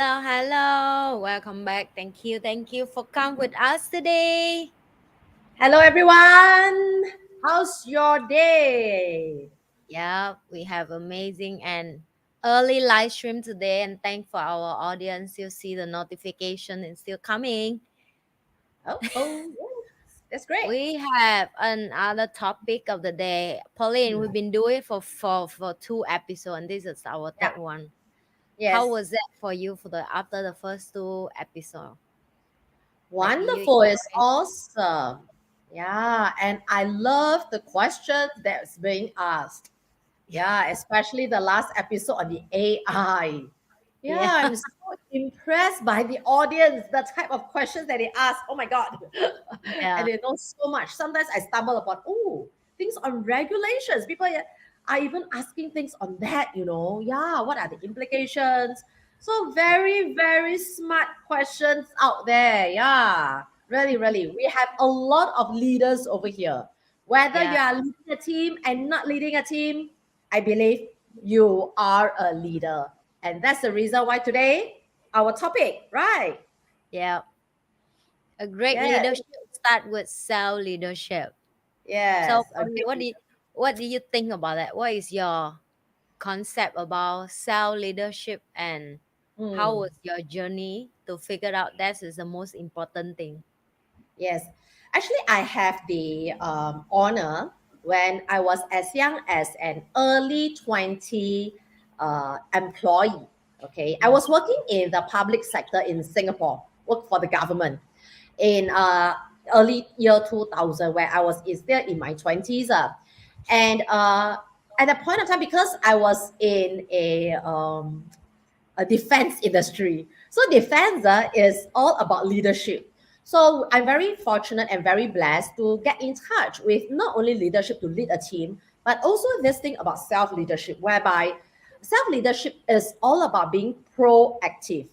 Hello. Welcome back. Thank you for coming with us today. Hello, everyone. How's your day? Yeah, we have amazing and early live stream today, and thank for our audience. You see the notification is still coming. Oh, yes, that's great. We have another topic of the day. Pauline, we've been doing for two episodes, and this is our Yeah, third one. How yes. was that for you for the after the first two episodes? Like, did you Wonderful. It's enjoy? awesome. Yeah, and I love the questions that's being asked. Yeah, especially the last episode on the AI. Yeah, Yeah, I'm so impressed by the audience, the type of questions that they ask. Oh my God. And yeah, they know so much. Sometimes I stumble upon, oh, things on regulations. People are even asking things on that, Yeah, what are the implications? So, very, very smart questions out there. Yeah, really, really. We have a lot of leaders over here. Whether yeah. you are leading a team and not leading a team, I believe you are a leader. And that's the reason why today, our topic, right? Yeah, a great Yes, leadership start with self leadership. So, yes, Pauline, agree. what do you think about that? What is your concept about self leadership, and how Hmm. was your journey to figure out that is the most important thing? Yes. Actually, I have the honor when I was as young as an early 20 employee. Okay. I Mm. was working in the public sector in Singapore, work for the government in early year 2000, where I was still in my 20s. And at that point of time, because I was in a defense industry. So defense is all about leadership. So I'm very fortunate and very blessed to get in touch with not only leadership to lead a team, but also this thing about self leadership, whereby self leadership is all about being proactive.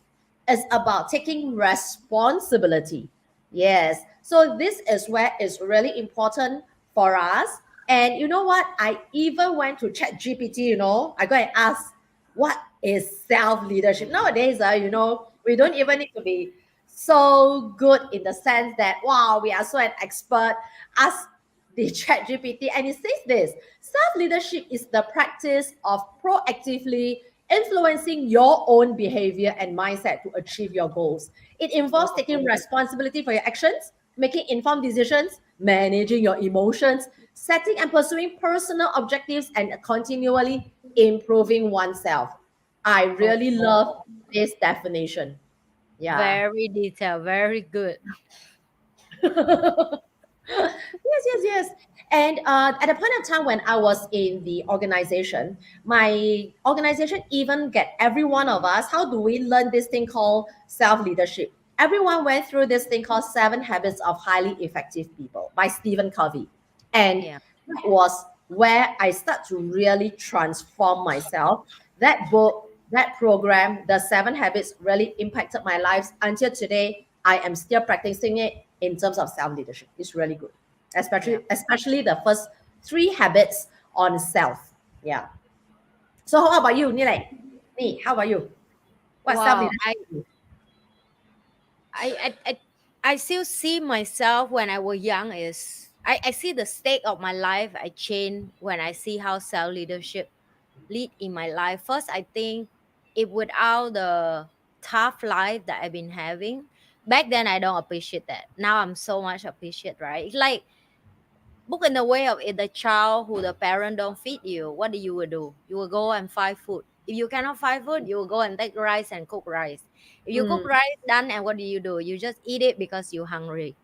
It's about taking responsibility. Yes. So this is where it's really important for us. And you know what? I even went to chat GPT, I go and ask what is self leadership nowadays. We don't even need to be so good in the sense that wow, we are so an expert. Ask the chat GPT, and it says this: self leadership is the practice of proactively influencing your own behavior and mindset to achieve your goals. It involves taking responsibility for your actions, making informed decisions, managing your emotions, setting and pursuing personal objectives, and continually improving oneself. I really Okay. love this definition. Yeah. Very detailed, very good. Yes. And at the point of time when I was in the organization, my organization even get every one of us. How do we learn this thing called self leadership? Everyone went through this thing called Seven Habits of Highly Effective People by Stephen Covey, and Yeah. that was where I start to really transform myself. That book, that program, the Seven Habits really impacted my life until today. I am still practicing it in terms of self leadership. It's really good, Yeah. especially the first three habits on self. Yeah. So how about you, Nile? How about you? What self Wow. leadership? I, I, I, I still see myself when I was young is I see the state of my life I change when I see how self leadership lead in my life. First, I think it without the tough life that I've been having. Back then I don't appreciate that. Now I'm so much appreciate, right? It's like book in the way of it, the child who the parent don't feed you, what do you will do? You will go and find food. If you cannot find food, you will go and take rice and cook rice. If you cook Mm, rice done, and what do? You just eat it because you're hungry.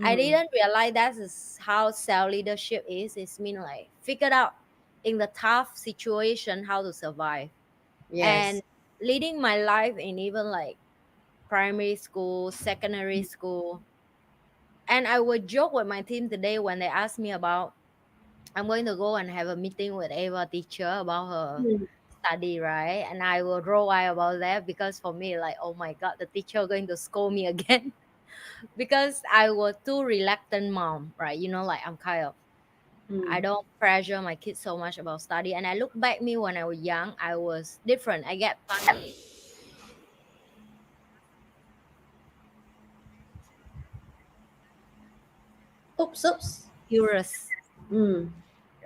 I mm, didn't realize that is how self leadership is. It's mean like figured out in the tough situation how to survive. And yes. leading my life in even like primary school, secondary school. And I would joke with my team today when they asked me about I'm going to go and have a meeting with Ava teacher about her Mm, study, right? And I will roll eye about that because for me, like, oh my god, the teacher going to scold me again because I was too reluctant mom, right? Like I'm kind of I mm, don't pressure my kids so much about study. And I look back me when I was young, I was different. I get punished Oops, oops. Curious, Mm,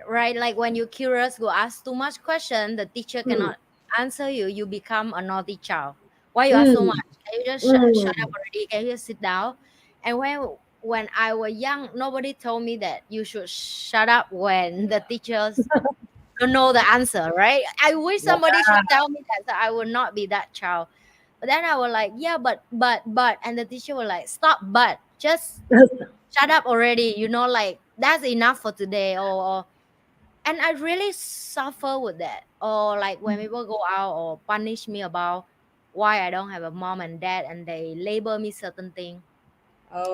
right? Like when you're curious, go ask too much question, the teacher mm, cannot answer you. You become a naughty child. Why you ask so much? mm, Can you just shut up mm. already? Can you just sit down? And when I was young, nobody told me that you should shut up when the teachers don't know the answer, right? I wish somebody should tell me that so I would not be that child. But then I was like, yeah, but, and the teacher was like, stop, but just shut up already. Like that's enough for today, or and I really suffer with that. Or like when people go out or punish me about why I don't have a mom and dad, and they label me certain thing.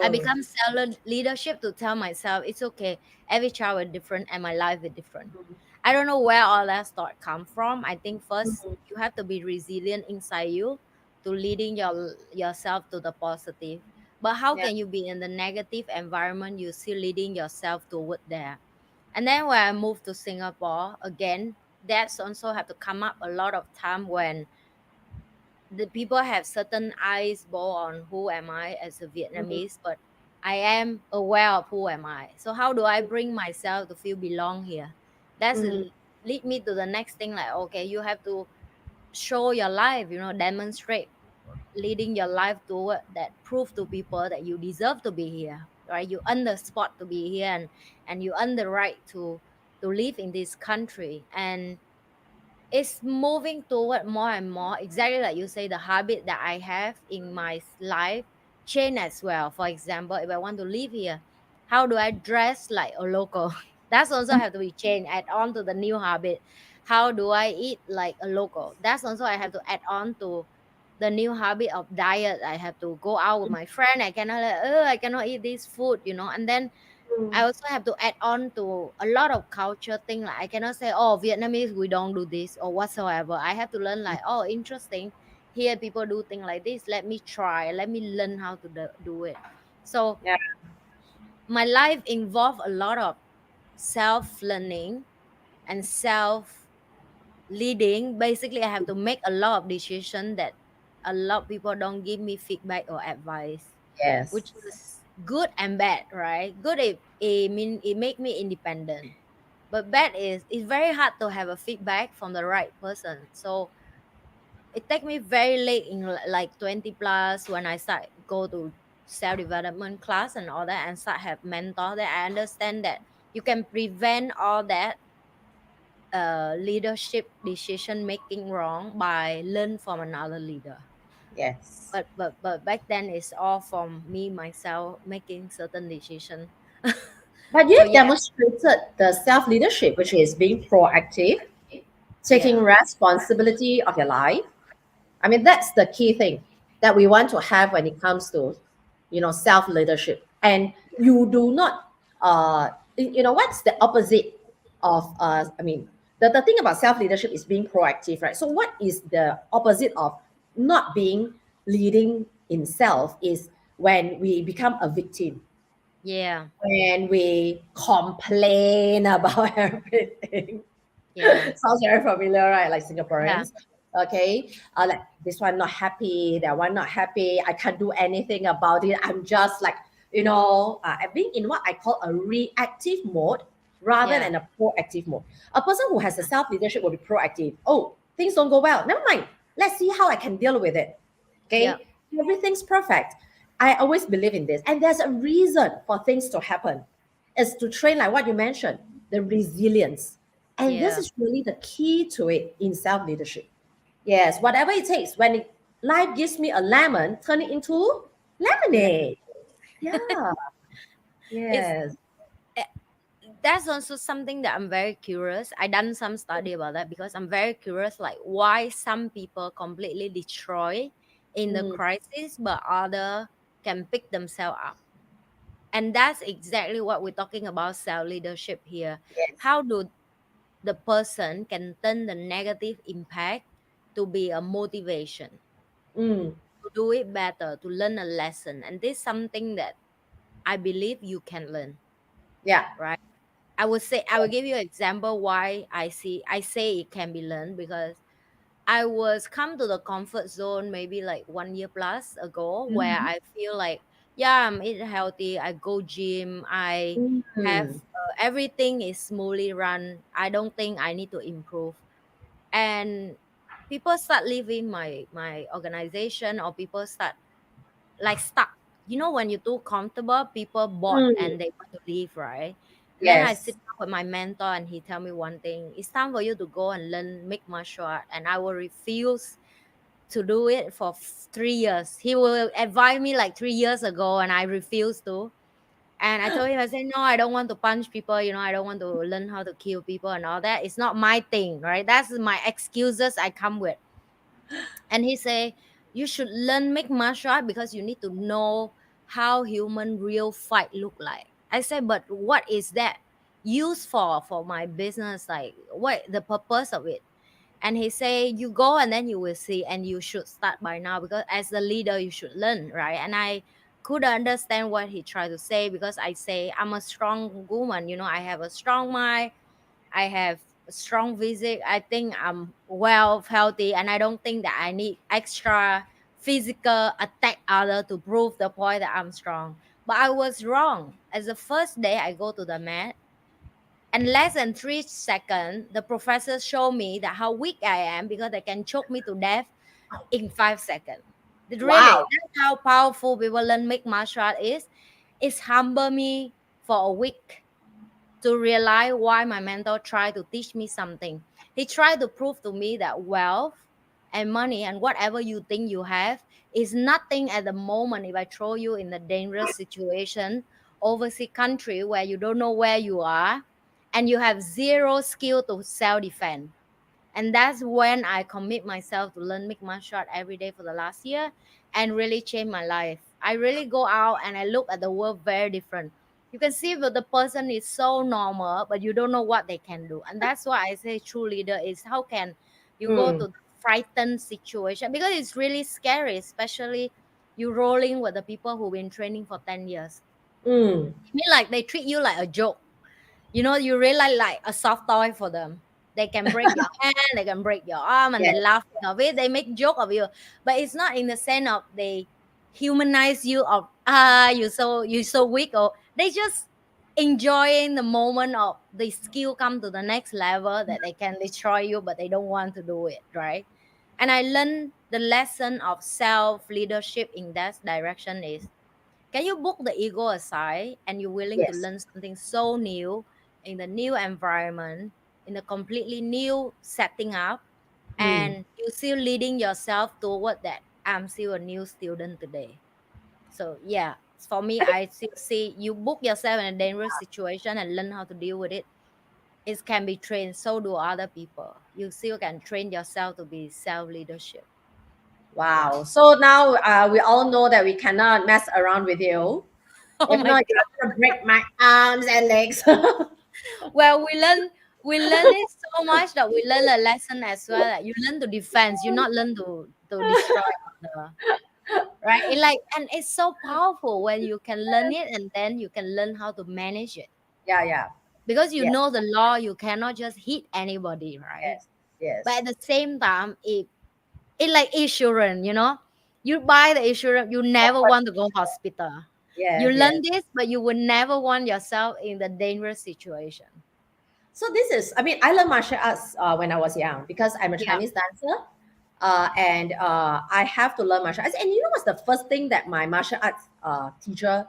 I Oh. become self leadership to tell myself it's okay. Every child is different, and my life is different. I don't know where all that thought come from. I think first Mm, you have to be resilient inside you to leading yourself to the positive. But how yeah. can you be in the negative environment? You still leading yourself toward there. And then when I moved to Singapore again, that's also have to come up a lot of time when the people have certain eyes ball on who am I as a Mm, Vietnamese, but I am aware of who am I. So how do I bring myself to feel belong here? That's mm, lead me to the next thing, like okay, you have to show your life, demonstrate leading your life toward that, prove to people that you deserve to be here, right? You earn the spot to be here, and you earn the right to live in this country. And it's moving toward more and more, exactly like you say, the habit that I have in my life change as well. For example, if I want to live here, how do I dress like a local? That's also have to be changed, add on to the new habit. How do I eat like a local? That's also I have to add on to the new habit of diet. I have to go out with my friend, I cannot like, oh, I cannot eat this food, and then mm. I also have to add on to a lot of culture thing. Like I cannot say, oh, Vietnamese we don't do this or whatsoever. I have to learn like, oh, interesting. Here people do things like this. Let me try. Let me learn how to do it. So Yeah. my life involved a lot of self learning and self leading. Basically, I have to make a lot of decisions that a lot of people don't give me feedback or advice, Yes. which is good and bad, right? Good, it mean it make me independent, but bad is it's very hard to have a feedback from the right person. So it take me very late in like 20 plus when I start go to self development class and all that, and start have mentor, that I understand that you can prevent all that leadership decision making wrong by learn from another leader. Yes. But back then it's all from me myself making certain decision. But you So have yeah, demonstrated the self leadership, which is being proactive, taking yeah, responsibility of your life. I mean, that's the key thing that we want to have when it comes to, self leadership. And you do not, what's the opposite of, I mean, the thing about self leadership is being proactive, right? So, what is the opposite of not being leading in self is when we become a victim, yeah, when we complain about everything. yeah, Sounds very familiar, right? Like yeah, Singaporeans. Okay. Like this one not happy, that one not happy. I can't do anything about it. I'm just like, I'm being in what I call a reactive mode rather yeah, than a proactive mode. A person who has a self leadership will be proactive. Oh, things don't go well. Never mind. Let's see how I can deal with it. yeah, Okay. Everything's perfect. I always believe in this. And there's a reason for things to happen. Is to train, like what you mentioned, the resilience. And this yeah. is really the key to it in self leadership. Yes, whatever it takes. Life gives me a lemon, turn it into lemonade. Yeah, It's yes. eh, that's also something that I'm very curious. I done some study about that because I'm very curious, like why some people completely destroy in the Mm, crisis, but other can pick themselves up. And that's exactly what we're talking about self leadership here. yes. How do the person can turn the negative impact to be a motivation Mm, to do it better, to learn a lesson. And this is something that I believe you can learn, yeah. right? I will give you an example why I say it can be learned, because I was come to the comfort zone maybe like 1 year plus ago, where Mhm. I feel like, Yeah, I'm eat healthy. I go gym. I have Mm. everything is smoothly run. I don't think I need to improve. And people start leaving my organization, or people start like stuck. You know, when you're too comfortable, people bored Mm. and they want to leave, right? And then I sit Yes. down with my mentor and he tell me one thing: it's time for you to go and learn make martial art. And I will refuse to do it for 3 years. He will advise me like 3 years ago, and I refused to. And I told him, I said, no, I don't want to punch people. You know, I don't want to learn how to kill people and all that. It's not my thing, right? That's my excuses I come with. And he say, you should learn make martial art because you need to know how human real fight look like. I said, but what is that used for my business? Like, what the purpose of it? And he say, you go and then you will see, and you should start by now because as the leader you should learn, right? And I could understand what he tried to say, because I say I'm a strong woman, you know, I have a strong mind, I have a strong physique, I think I'm well healthy, and I don't think that I need extra physical attack other to prove the point that I'm strong. But I was wrong. As the first day I go to the mat, and less than 3 seconds, the professor showed me that how weak I am because they can choke me to death in 5 seconds. Really, Wow. that's how powerful people learn make martial art is. It's humble me for a week to realize why my mentor tried to teach me something. He tried to prove to me that wealth and money and whatever you think you have is nothing at the moment if I throw you in a dangerous situation, overseas country where you don't know where you are and you have zero skill to self defend. And that's when I commit myself to learn make martial art every day for the last year and really change my life. I really go out and I look at the world very different. You can see that the person is so normal, but you don't know what they can do. And that's why I say true leader is how can you go Mm. to the frightened situation, because it's really scary, especially you rolling with the people who've been training for 10 years. Mm. I mean, like they treat you like a joke. You know, you really like a soft toy for them. They can break your hand, they can break your arm, and they Yes. laugh of it. They make joke of you, but it's not in the sense of they humanize you of you so weak, or they just enjoying the moment of the skill come to the next level that they can destroy you, but they don't want to do it, right? And I learned the lesson of self leadership in that direction is, can you book the ego aside and you're willing to Yes. learn something so new in the new environment, in a completely new setting up, Mm. and you still leading yourself toward that? I'm still a new student today. So yeah, for me, I still see you book yourself in a dangerous situation and learn how to deal with it. It can be trained, so do other people. You still can train yourself to be self leadership. Yeah. Wow. So now we all know that we cannot mess around with you. Oh If my not, you're god. gonna break my arms and legs. Well, we learn it so much that we learn a lesson as well. That you learn to defense, you not learn to destroy other, right? It like, and it's so powerful when you can learn it and then you can learn how to manage it, Yeah, yeah. because you Yes, know the law. You cannot just hit anybody, right? yes, But yes. at the same time, it like insurance, you know. You buy the insurance, you never want to go hospital. You Yes, learn yes. this, but you would never want yourself in the dangerous situation. So this is, I mean, I learned martial arts when I was young because I'm a Yeah, Chinese dancer, and I have to learn martial arts. And you know what's the first thing that my martial arts teacher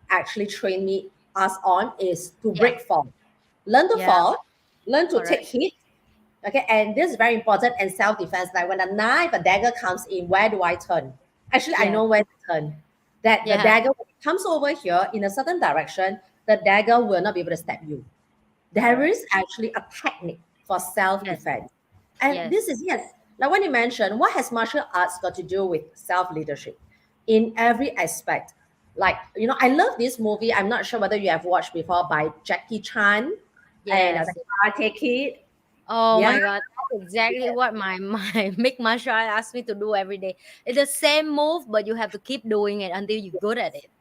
actually trained me us on is to yeah, break fall, learn to yeah, fall, learn to take correct. hit. Okay, and this is very important and self defense. Like when a knife, a dagger comes in, where do I turn? Actually, I Yes. know where to turn. That the Yeah. dagger when it comes over here in a certain direction, the dagger will not be able to stab you. There Correct. is actually a technique for Yes. self-defense. And this Yes. is, yes, like when you mentioned, what has martial arts got to do with self-leadership? In every aspect. Like, you know, I love this movie. I'm not sure whether you have watched before by Jackie Chan and Yes. the Karate Kid. Oh Yeah, my God. That's exactly what my Mick Marshall asked me to do every day. It's the same move, but you have to keep doing it until you're good at it.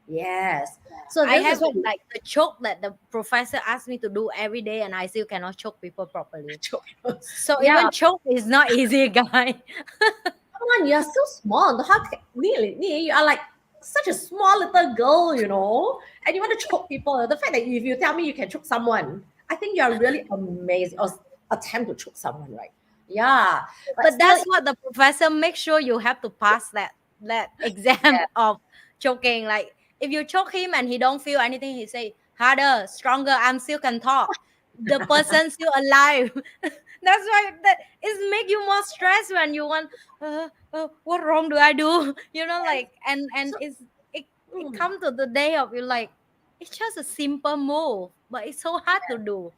yes. So I this have is what it we like the choke that the professor asked me to do every day, and I still cannot choke people properly. So yeah, even choke is not easy, guy. come on, you're so small. How can, really, you are like such a small little girl, and you want to choke people. The fact that if you tell me you can choke someone, I think you are really amazing, or attempt to choke someone, right? Yeah, but But still, that's what the professor makes sure you have to pass that exam of choking. Like if you choke him and he don't feel anything, he say harder, stronger. I'm still can talk. The person still alive. That's why that is make you more stressed when you want. What wrong do I do? Like and so, it mm, come to the day of you like it's just a simple move, but it's so hard to do.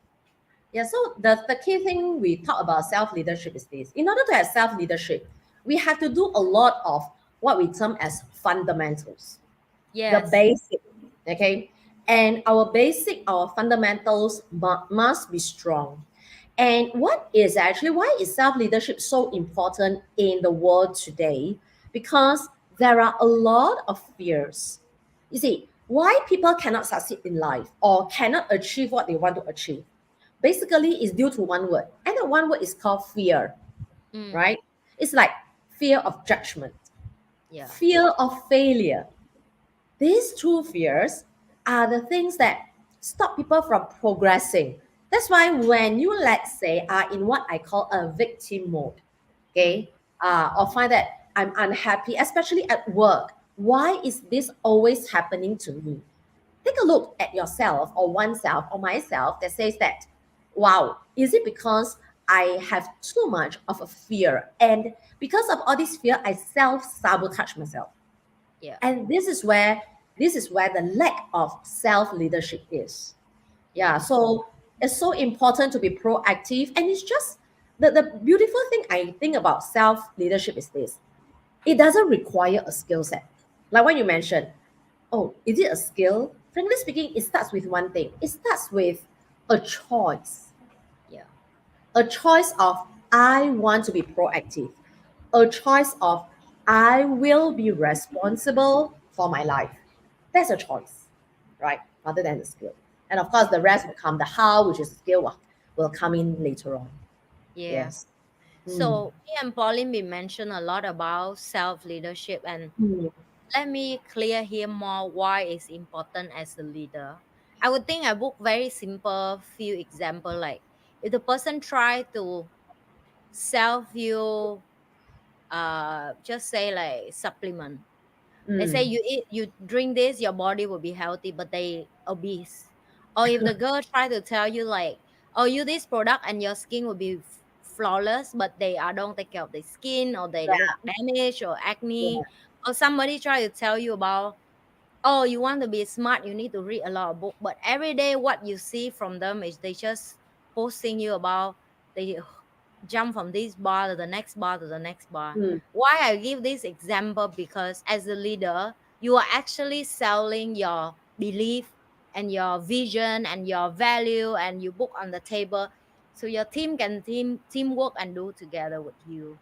yeah. So the key thing we talk about self leadership is this: in order to have self leadership, we have to do a lot of what we term as fundamentals, the Yes. basic, okay? And our fundamentals must be strong. And why is self-leadership so important in the world today? Because there are a lot of fears. You see, why people cannot succeed in life or cannot achieve what they want to achieve, basically is due to one word. And that one word is called fear, Mm, right? It's like fear of judgment, yeah. fear of failure. These two fears are the things that stop people from progressing. That's why when you, let's say, are in what I call a victim mode, Mm, okay, or find that I'm unhappy, especially at work. Why is this always happening to me? Take a look at yourself or oneself or myself that says that, wow, is it because I have too much of a fear? And because of all this fear, I self sabotage myself. yeah. And this is where the lack of self leadership is. Yeah, Yeah. so it's so important to be proactive. And it's just the beautiful thing I think about self leadership is this: it doesn't require a skill set. Like when you mentioned, oh, is it a skill? Frankly speaking, it starts with one thing: it starts with a choice. Yeah. A choice of I want to be proactive, a choice of I will be responsible for my life. That's a choice, right? Rather than the skill. And of course, the rest will come. The how, which is skill, will come in later on. Yeah. Yes. Mm. So me and Pauline we mentioned a lot about self leadership, and Mm. let me clear here more why it's important as a leader. I would think I book very simple few example like if the person try to sell you just say like supplement. Let's say Mm. you drink this, your body will be healthy, but they obese. Or if the girl try to tell you like, oh, you this product and your skin will be flawless, but they are don't take care of the skin or they look Yeah. damaged or acne. Yeah. Or somebody try to tell you about, oh, you want to be smart, you need to read a lot of book. But every day what you see from them is they just posting you about they jump from this bar to the next bar to the next bar. Mm. Why I give this example? Because as a leader, you are actually selling your belief and your vision and your value and you book on the table so your team can teamwork and do together with you.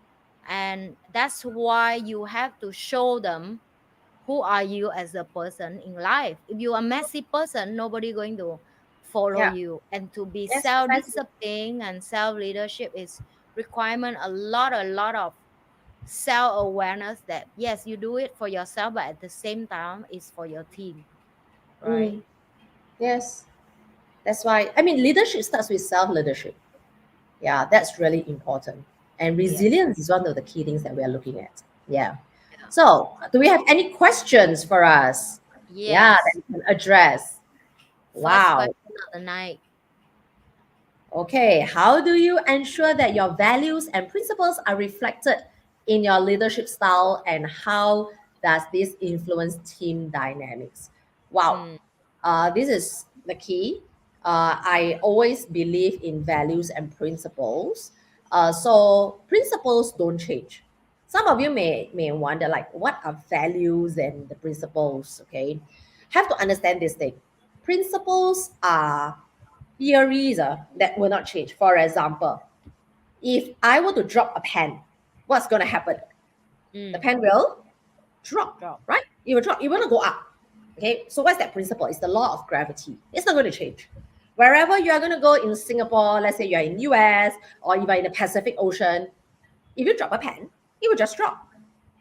And that's why you have to show them who are you as a person in life. If you're a messy person, nobody going to follow Yeah. you. And to be Yes, precisely. self-discipline and self-leadership is requirement a lot of self-awareness that yes, you do it for yourself, but at the same time it's for your team, right? Mm. Yes. That's why, I mean, leadership starts with self leadership. Yeah, that's really important. And Yes. resilience is one of the key things that we are looking at. Yeah. Yeah. So, do we have any questions for us? Yeah, that Yes. we can address. First Wow. question of the night. Okay. How do you ensure that your values and principles are reflected in your leadership style, and how does this influence team dynamics? Wow. Mm, This is the key. I always believe in values and principles. So principles don't change. Some of you may wonder, like, what are values and the principles? Okay, have to understand this thing. Principles are theories that will not change. For example, if I were to drop a pen, what's going to happen? The mm, pen will drop, drop. right? It will drop. It will not go up. Okay, so what's that principle? It's the law of gravity. It's not going to change. Wherever you are going to go in Singapore, let's say you're in US or you're in the Pacific Ocean, if you drop a pen, it will just drop.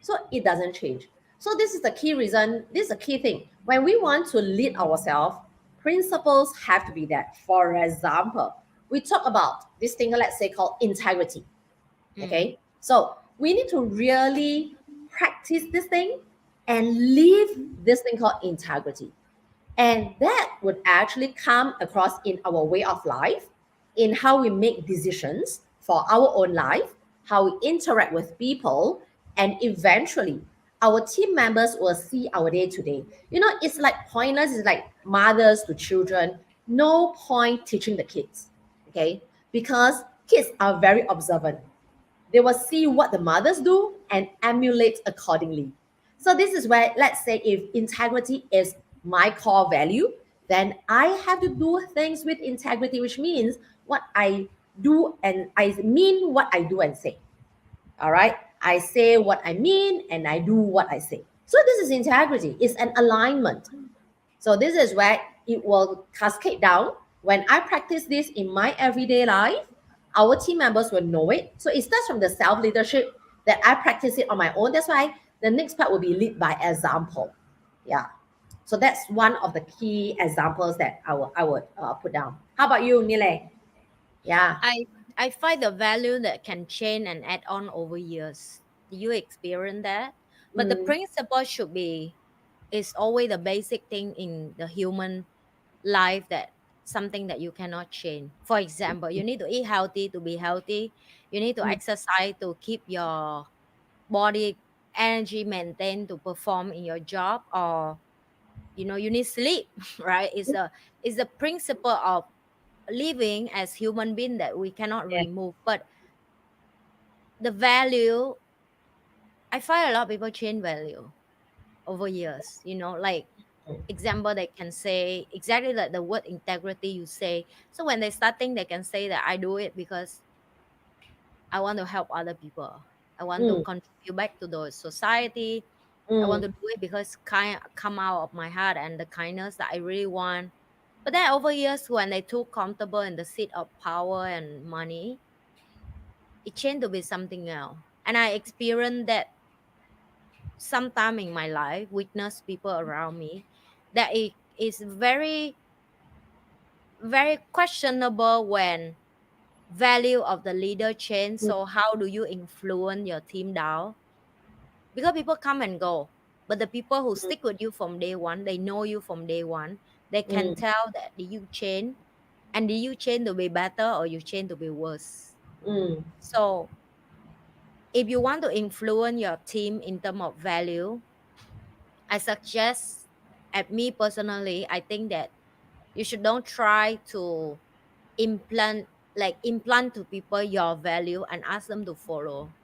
So it doesn't change. So this is the key reason, this is a key thing. When we want to lead ourselves, principles have to be there. For example, we talk about this thing, let's say called integrity. Mm. Okay. So we need to really practice this thing and live this thing called integrity. And that would actually come across in our way of life, in how we make decisions for our own life, how we interact with people, and eventually our team members will see our day to day. You know, it's like pointless, it's like mothers to children. No point teaching the kids, okay? Because kids are very observant. They will see what the mothers do and emulate accordingly. So this is where, let's say, if integrity is my core value, then I have to do things with integrity, which means what I do and I mean what I do and say. All right. I say what I mean and I do what I say. So this is integrity. It's an alignment. So this is where it will cascade down. When I practice this in my everyday life, our team members will know it. So it starts from the self leadership that I practice it on my own. That's why the next part will be lead by example. Yeah. So that's one of the key examples that I would put down. How about you, NhiLe? Yeah. I I find the value that can change and add on over years. Do you experience that? But the Mm, principle should be is always the basic thing in the human life, that something that you cannot change. For example, you need to eat healthy to be healthy. You need to mm, exercise to keep your body energy maintained to perform in your job, or you need sleep. Right? It's a principle of living as human being that we cannot yeah. remove. But the value, I find a lot of people change value over years, like example, they can say exactly like the word integrity you say. So when they starting, they can say that I do it because I want to help other people. I want to Mm, contribute back to the society. I want mm, to do it because kind come out of my heart and the kindness that I really want. But then over years, when they too comfortable in the seat of power and money, it changed to be something else. And I experienced that sometime in my life, witness people around me, that it is very, very questionable when value of the leader change. mm, So how do you influence your team down? Because people come and go, but the people who mm, stick with you from day one, they know you from day one. They can mm, tell that did you change, and did you change to be better or you change to be worse. mm. So if you want to influence your team in terms of value, I suggest, at me personally, I think that you should don't try to implant implant to people your value and ask them to follow.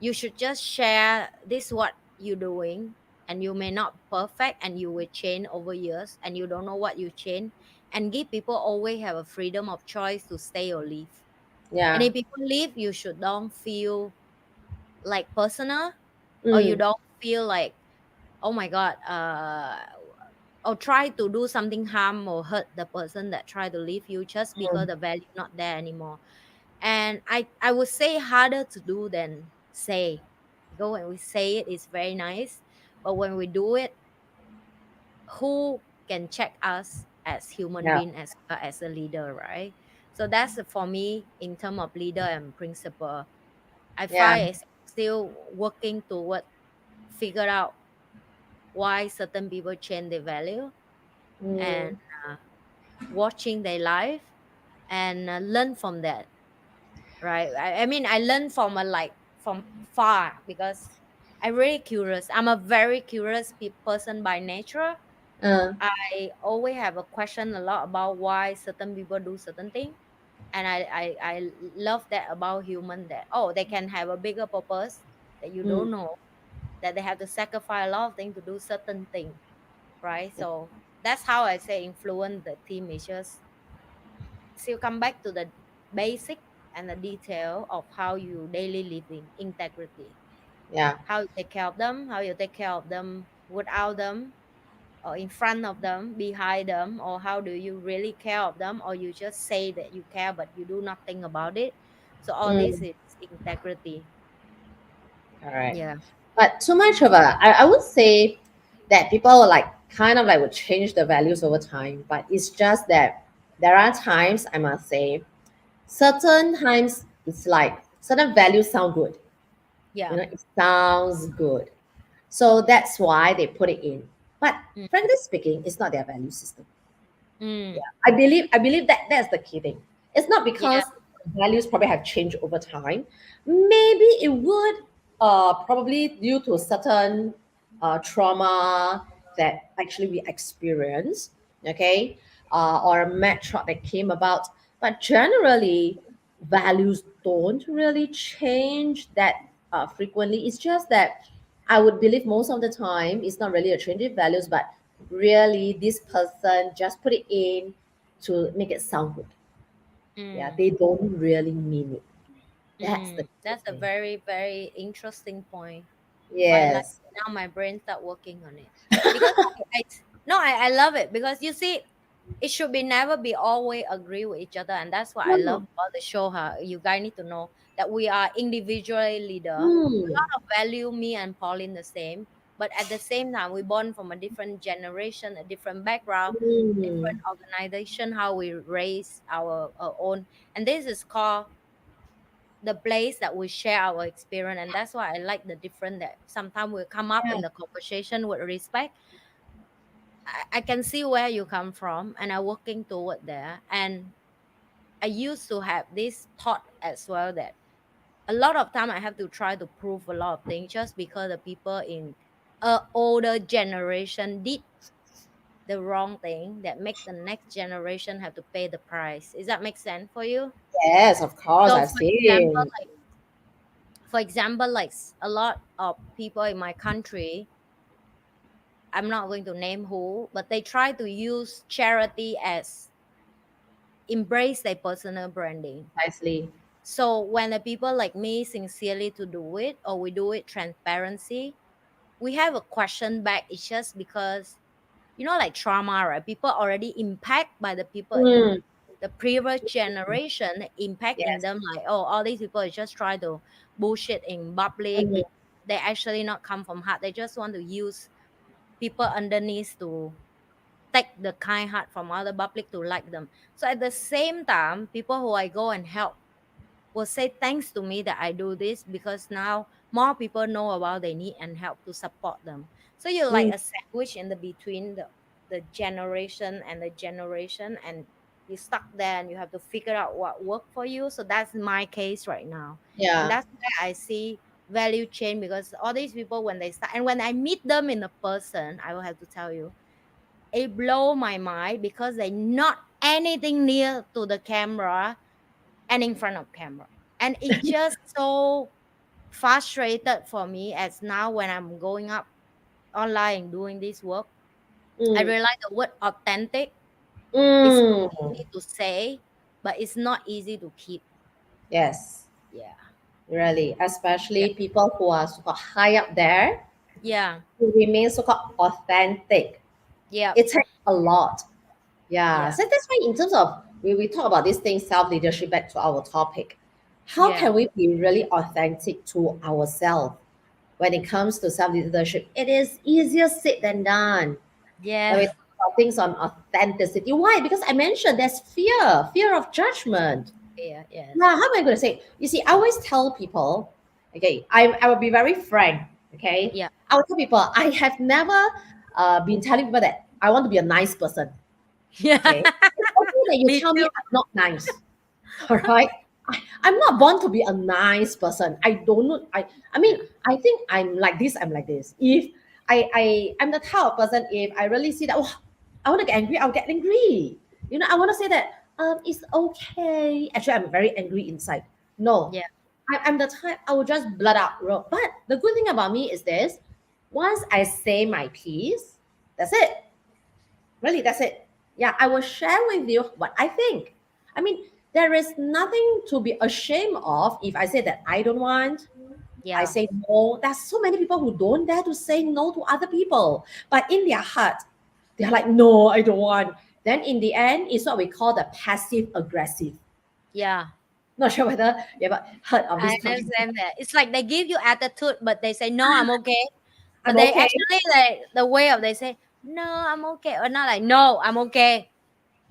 You should just share this what you're doing, and you may not perfect and you will change over years and you don't know what you change, and give people always have a freedom of choice to stay or leave. And Yeah. if people leave, you should don't feel like personal, or you Mm, don't feel like, oh my god, or try to do something harm or hurt the person that try to leave you just because mm, the value not there anymore. And I would say harder to do than say, because when we say it, it's very nice, but when we do it, who can check us as human yeah. being, as a leader, right? So that's for me in terms of leader and principle. I Yeah. find it's still working toward figure out why certain people change their value, and Mm, uh, watching their life, and learn from that, right? I mean, I learn from from far, because I'm really curious. I'm a very curious person by nature. uh, I always have a question a lot about why certain people do certain thing, and I love that about human, that they can have a bigger purpose that you mm, don't know, that they have to sacrifice a lot of things to do certain thing, right? So that's how I say influence the team is just still come back to the basic and the detail of how you daily living integrity, yeah. how you take care of them, how you take care of them without them, or in front of them, behind them, or how do you really care of them, or you just say that you care but you do nothing about it. So all this Mm, is integrity. all right. Yeah. But too much of I would say that people like kind of like would change the values over time, but it's just that there are times I must say certain times it's like certain values sound good. Yeah. It sounds good. So that's why they put it in. But Mm. frankly speaking, it's not their value system. Mm. I believe that that's the key thing. It's not Yeah. because values probably have changed over time. Maybe it would probably due to certain trauma that actually we experience, okay, or a match that came about. But generally, values don't really change that frequently. It's just that I would believe most of the time it's not really a change in values, but really this person just put it in to make it sound good. Yeah, Mm. they don't really mean it. That's the Mm. key That's a thing. very, very interesting point. Why, like, Yes. now my brain start working on it, because no, I love it, because you see, it should be never be always agree with each other, and that's what I love No. about the show. You guys need to know that we are individually leader. A Mm, lot of value me and Pauline the same, but at the same time we born from a different generation, a different background, mm. different organization, how we raise our own, and this is called the place that we share our experience. And that's why I like the different that sometimes will come up Yeah. in the conversation with respect. I can see where you come from and I'm working toward there. And I used to have this thought as well that a lot of time I have to try to prove a lot of things just because the people in a older generation did the wrong thing that make the next generation have to pay the price. Does that make sense for you? Yes, of course, So I've seen. for example, like a lot of people in my country, I'm not going to name who, but they try to use charity as embrace their personal branding. Precisely. So when the people like me sincerely to do it, or we do it transparency, we have a question back. It's just because, like trauma, right? People already impact by the people, Mm, the previous generation impacting yes. them, like, oh, all these people is just try to bullshit in public. Mm, They actually not come from heart. They just want to use people underneath to take the kind heart from other public to like them. So at the same time, people who I go and help will say thanks to me that I do this, because now more people know about their need and help to support them. So you're like mm, a sandwich in the between the generation and the generation, and you stuck there and you have to figure out what work for you. So that's my case right now. And yeah. that's why I see value change, because all these people when they start and when I meet them in a person, I will have to tell you, it blow my mind because they not anything near to the camera and in front of camera. And it just so frustrated for me as now when I'm going up online and doing this work. I Mm, realize the word authentic is mm. easy to say, but it's not easy to keep. Yes, Yeah. really. Yeah. Especially people who are so-called high up there, Yeah. who remain so-called authentic. Yeah. It takes a lot. Yeah, Yeah. so that's why in terms of we talk about this thing, self-leadership, back to our topic. How Yeah. can we be really authentic to ourselves when it comes to self-leadership? It is easier said than done. When we Yeah. talk about things on authenticity. Why? Because I mentioned there's fear of judgment. Yeah. Yes. Yeah, how am I going to say? You see, I always tell people, okay, I will be very frank, okay? Yeah. I will tell people, I have never been telling people that I want to be a nice person. Yeah. Okay. It's okay that you Me tell me too. I'm not nice. All right. I'm not born to be a nice person. I don't know. I mean, Yeah. I think I'm like this, I'm like this. If I'm the type of person, if I really see that, oh, I want to get angry, I'll get angry. I want to say that it's okay. Actually, I'm very angry inside. No. Yeah. I'm the type I will just blood out. But the good thing about me is this: once I say my piece, that's it. Really, that's it. Yeah, I will share with you what I think. I mean, there is nothing to be ashamed of if I say that I don't want, I Yeah. say no. There's so many people who don't dare to say no to other people. But in their heart, they're like, no, I don't want. Then in the end, it's what we call the passive aggressive. Yeah. Not sure whether you ever heard of I this term. understand that. It's like they give you attitude, but they say no, I'm okay. But I'm they okay. actually like the way of they say no, I'm okay, or not like no, I'm okay.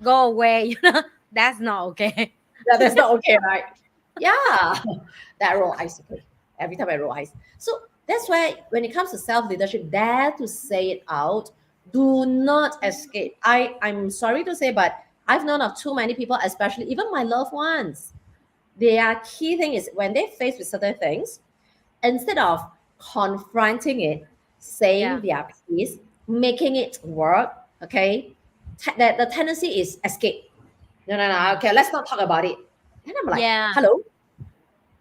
Go away. That's not okay. Yeah, that's not okay, right? Yeah, that roll eyes. Okay, every time I roll eyes. So that's why when it comes to self leadership, dare to say it out. Do not escape. I'm sorry to say, but I've known of too many people, especially even my loved ones. Their key thing is when they face with certain things, instead of confronting it, saying Yeah. their piece, making it work, okay, that the tendency is escape. No, no, no. Mm. Okay, let's not talk about it. And I'm like, Yeah. hello,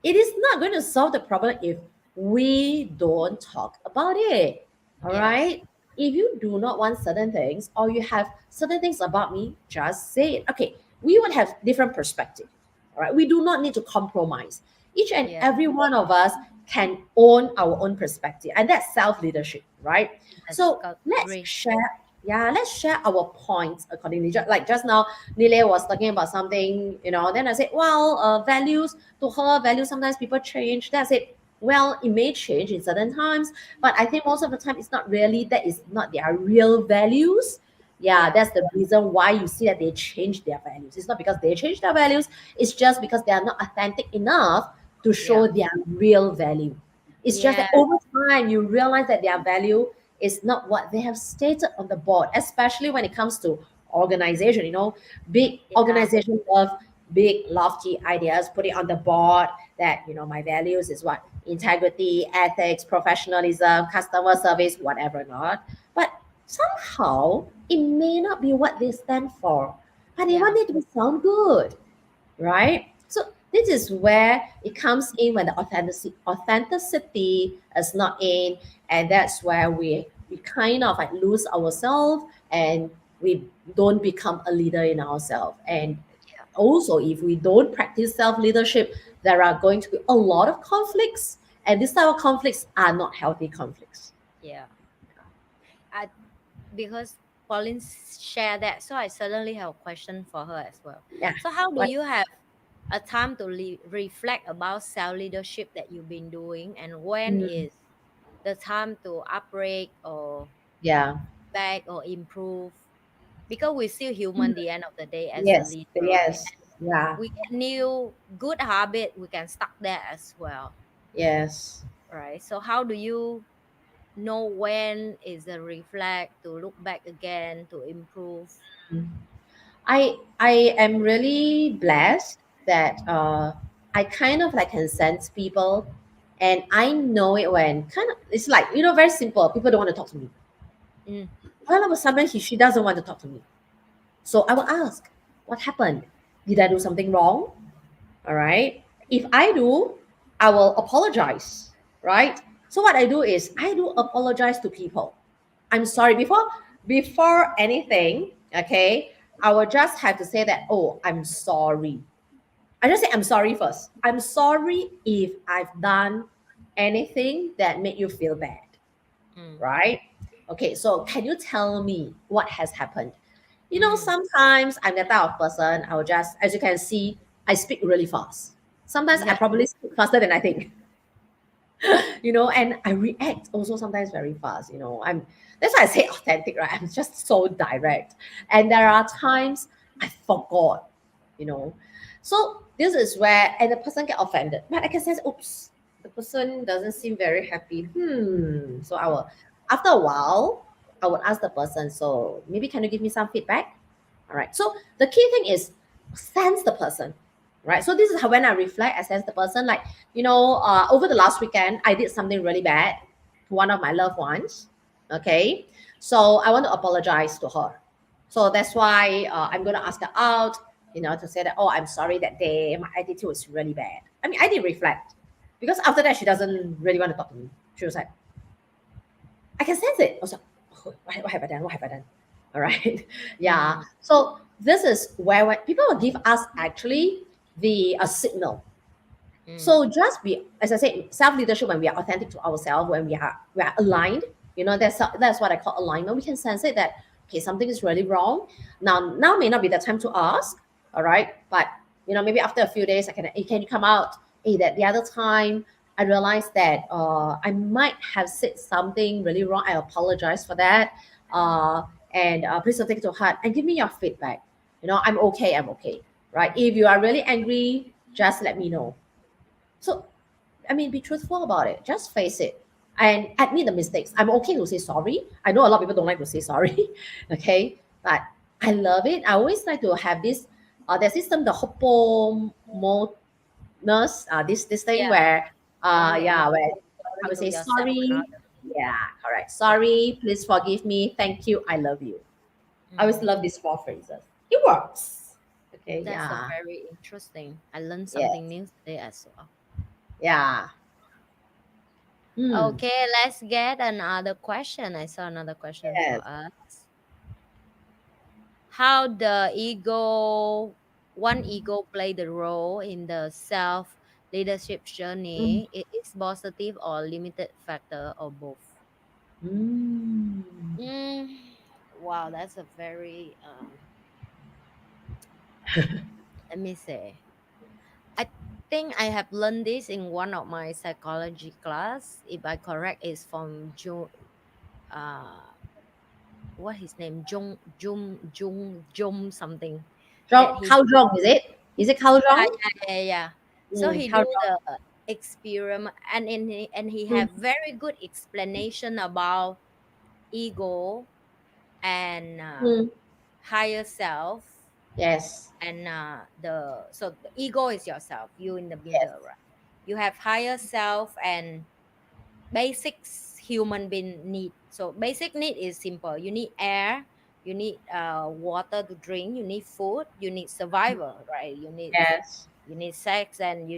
it is not going to solve the problem if we don't talk about it. All Yes. right. If you do not want certain things or you have certain things about me, just say it. Okay. We would have different perspective. All right. We do not need to compromise. Each and Yeah. every one of us can own our own perspective. And that's self-leadership, right? Yes. So Got let's agree. share. Yeah, let's share our points accordingly. Like just now, NhiLe was talking about something, then I said, well, values to her value sometimes people change. That's it. Well, it may change in certain times, but I think most of the time it's not really, that is not their real values. Yeah, Yeah. that's the reason why you see that they change their values. It's not because they change their values, it's just because they are not authentic enough to Yeah. show their real value. It's just Yeah. that over time you realize that their value is not what they have stated on the board, especially when it comes to organization. Big Yeah. organization love big lofty ideas, put it on the board that my values is what integrity, ethics, professionalism, customer service, whatever not. But somehow it may not be what they stand for, but they Yeah. want it to sound good, right? So this is where it comes in when the authenticity is not in, and that's where we kind of like lose ourselves, and we don't become a leader in ourselves. And Yeah. also, if we don't practice self leadership, there are going to be a lot of conflicts, and these type of conflicts are not healthy conflicts. Yeah. I because Pauline shared that, so I suddenly have a question for her as well. Yeah. So how do What? you have a time to reflect about self leadership that you've been doing, and when Mm, is the time to upgrade or yeah. back or improve? Because we're still human Mm, the end of the day as a yes. leader, right? Yes. Yeah. We get new good habit, we can start there as well, Yes. right? So how do you know when is a reflect to look back again to improve? Mm. I am really blessed that I kind of like can sense people, and I know it when kind of it's like very simple. People don't want to talk to me. Mm, All of a sudden, she doesn't want to talk to me. So I will ask, what happened? Did I do something wrong? All right. If I do, I will apologize. Right. So what I do is I do apologize to people. I'm sorry before anything. Okay. I will just have to say that, oh, I'm sorry. I just say I'm sorry first. I'm sorry if I've done anything that made you feel bad. mm, Right? Okay, so can you tell me what has happened? mm. Sometimes I'm the type of person, I will just, as you can see, I speak really fast. Sometimes I Yeah. probably speak faster than I think, and I react also sometimes very fast. That's why I say authentic, right? I'm just so direct. And there are times I forgot, you know. So this is where, and the person get offended. But I can sense, oops, the person doesn't seem very happy. So after a while, I would ask the person, so maybe can you give me some feedback? All right. So the key thing is sense the person, right? So this is how when I reflect, I sense the person. Like, over the last weekend, I did something really bad to one of my loved ones. Okay. So I want to apologize to her. So that's why I'm going to ask her out, to say that, oh, I'm sorry that day. My attitude was really bad. I mean, I did reflect because after that, she doesn't really want to talk to me. She was like, I can sense it. I was like, oh, what have I done? What have I done? All right. Yeah. Mm, So this is where when people will give us actually the a signal. mm. So just be, as I said, self leadership when we are authentic to ourselves, when we are aligned. That's what I call alignment. We can sense it that okay, something is really wrong. Now may not be the time to ask. All right, but maybe after a few days, can you come out? Hey, that the other time I realized that I might have said something really wrong. I apologize for that. Uh, and please don't take it to heart and give me your feedback. I'm okay. I'm okay. Right? If you are really angry, just let me know. So, I mean, be truthful about it. Just face it and admit the mistakes. I'm okay to say sorry. I know a lot of people don't like to say sorry. Okay. But I love it. I always like to have this, there's system, the hopomodness, this thing Yeah. where, Like yeah, where I sorry would to say yourself and sorry. others. Yeah, correct. Yeah. Sorry, please forgive me. Thank you. I love you. I always Mm. love these four phrases. It works. Okay. That's a Yeah. very interesting. I learned Yeah. something new today as well. Yeah. Hmm. Okay, let's get another question. I saw another question for Yes. us. How the ego, one ego play the role in the self leadership Mm. journey? It is positive or limited factor or both? Mm. Mm, wow, that's a very let me say. I think I have learned this in one of my psychology class. If I correct, is from uh what his name, Jung something, that he How do. wrong is it? Is it how Yeah, wrong? yeah. So he How do wrong? the experiment, and he Mm. have very good explanation about ego and Mm. higher self. Yes. And the ego is yourself, you in the Yes. middle, right? You have higher self and basics human being need. So basic need is simple. You need air, you need water to drink, you need food, you need survival, right? Yes. You need sex, and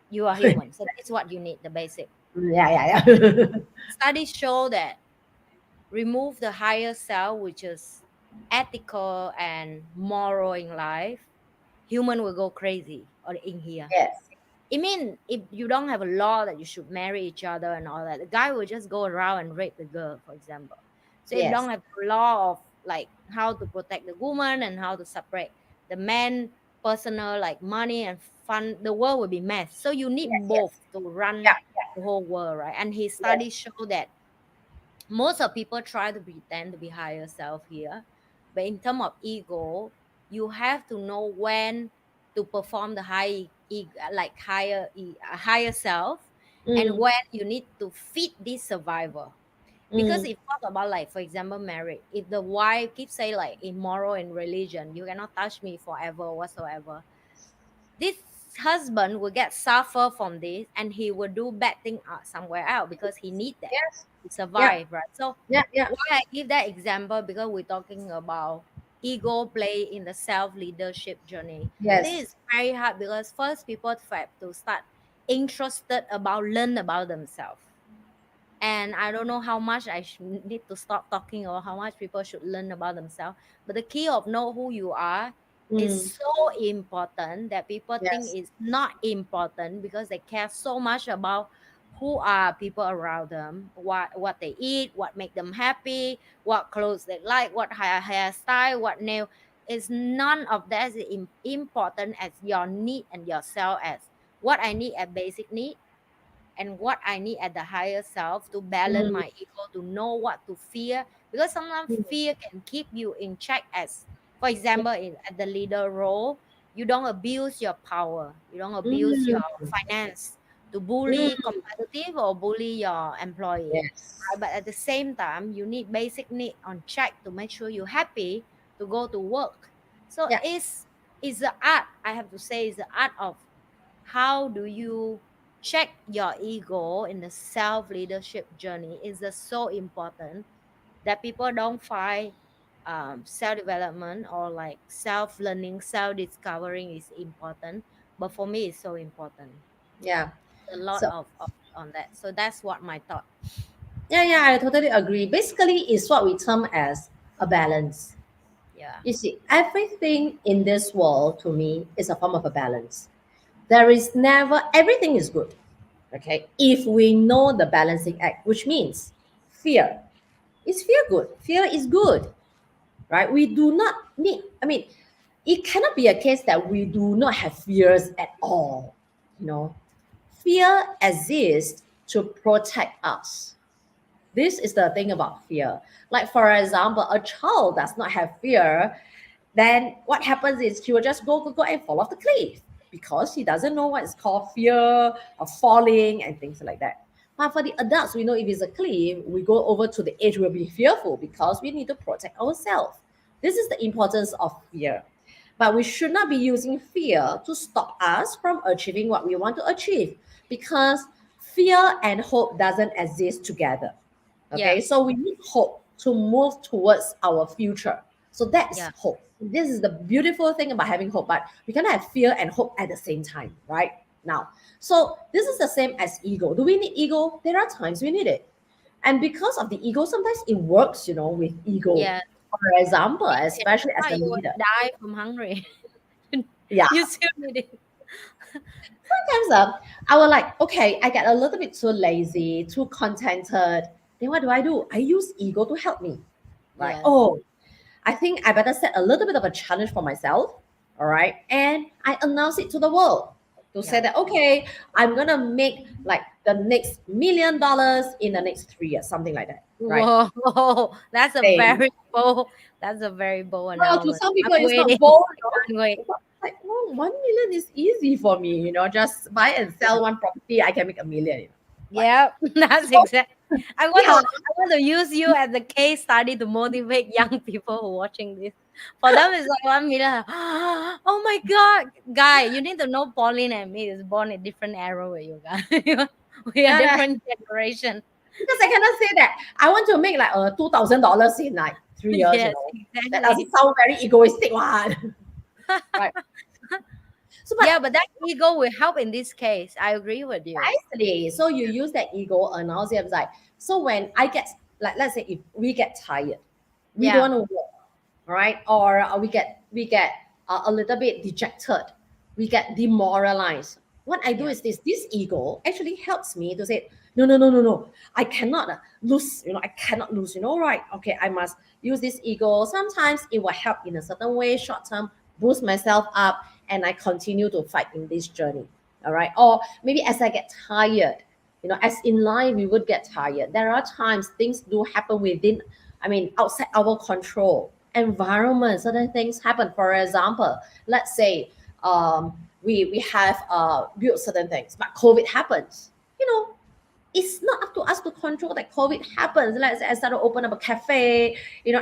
you are human. So that's what you need, the basic. Yeah, yeah, yeah. Studies show that remove the higher self, which is ethical and moral in life, human will go crazy or in here. Yes. I mean, if you don't have a law that you should marry each other and all that, the guy will just go around and rape the girl, for example. So if you Yes. don't have a law of like how to protect the woman and how to separate the man, personal like money and fun, the world will be mess. So you need Yes. Yes. both to run Yeah. the whole world, right? And his Yes. studies show that most of people try to pretend to be higher self here, but in terms of ego, you have to know when to perform the like higher self, and Mm. when you need to fit this survivor. Because Mm. if talk about, like, for example, marriage, if the wife keeps saying like immoral in religion, you cannot touch me forever whatsoever, this husband will get suffer from this, and he will do bad thing somewhere else because he need that Yes. to Yeah. survive, right? So Yeah. Yeah. why I give that example, because we're talking about ego play in the self leadership journey. This Yes. is very hard because first people have to start interested about learn about themselves. And I don't know how much need to stop talking, or how much people should learn about themselves. But the key of know who you are is Mm. so important that people think Yes. it's not important because they care so much about who are people around them, what they eat, what make them happy, what clothes they like, what hairstyle, what nail. Is none of that is important as your need and yourself, as what I need a basic need and what I need at the higher self to balance Mm. my ego, to know what to fear. Because sometimes Mm. fear can keep you in check. As for example, at the leader role, you don't abuse your power, you don't abuse your Mm. finance to Mm. bully competitive or bully your employee. Yes. Right? But at the same time, you need basic need on check to make sure you're happy to go to work. So Yeah. it's the art, I have to say, is the art of how do you check your ego in the self leadership journey. Is so important that people don't find self development or like self learning, self discovering is important, but for me it's so important. Yeah. A lot So of on that. So that's what my thought. yeah, yeah, I totally agree. Basically, it's what we term as a balance. Yeah. You see, everything in this world to me is a form of a balance. There is never everything is good. Okay. If we know the balancing act, which means fear. Is fear good? Fear is good, right? We do not need, I mean, it cannot be a case that we do not have fears at all. You know, fear exists to protect us. This is the thing about fear. Like, for example, a child does not have fear, then what happens is she will just go and fall off the cliff because she doesn't know what is called fear of falling and things like that. But for the adults, we know if it's a cliff, we go over to the edge, we'll be fearful because we need to protect ourselves. This is the importance of fear. But we should not be using fear to stop us from achieving what we want to achieve, because fear and hope doesn't exist together. Yeah. Okay, so we need hope to move towards our future. So that's Yeah. hope. This is the beautiful thing about having hope, but we cannot have fear and hope at the same time, right? Now, so this is the same as ego. Do we need ego? There are times we need it. And because of the ego, sometimes it works, with ego. Yeah. For example, Yeah. especially as Why a you would leader. die from hungry? Yeah. You still need it. Sometimes I will like, okay, I get a little bit too lazy, too contented. Then what do? I use ego to help me. Like, Yes. oh, I think I better set a little bit of a challenge for myself. All right. And I announce it to the world to say Yeah. that, okay, I'm going to make like the next $1 million in the next 3 years, something like that. Right. Whoa, that's a Same. very bold. That's a very bold Well, to announcement. some I'm people, it's not waiting. bold. Can't wait. It's not like, well, 1 million is easy for me, just buy and sell one property, I can make a million. Like, Yeah, that's so, exactly. I want to yeah, I want to use you as a case study to motivate young people who are watching this. For them, it's like 1 million. Oh my God, guy, you need to know Pauline and me is born in different era with you guys. We are yeah, different generation. because I cannot say that I want to make like $2,000 in like 3 years. Yes, That doesn't exactly. sound very egoistic one, right? So, but Yeah, but that ego will help in this case. I agree with you. nicely, so you use that ego analysis, like, so when I get, like, let's say if we get tired, we Yeah. don't want to work, right? Or we get a little bit dejected, we get demoralized. What I do Yeah. is this ego actually helps me to say, no, no, no, no, no, I cannot lose, I cannot lose, right? Okay, I must use this ego. Sometimes it will help in a certain way, short term, boost myself up, and I continue to fight in this journey. All right. Or maybe as I get tired, as in life we would get tired. There are times things do happen within, outside our control. Environment, certain things happen. For example, let's say we have built certain things, but COVID happens. It's not up to us to control that COVID happens. Let's say I start to open up a cafe,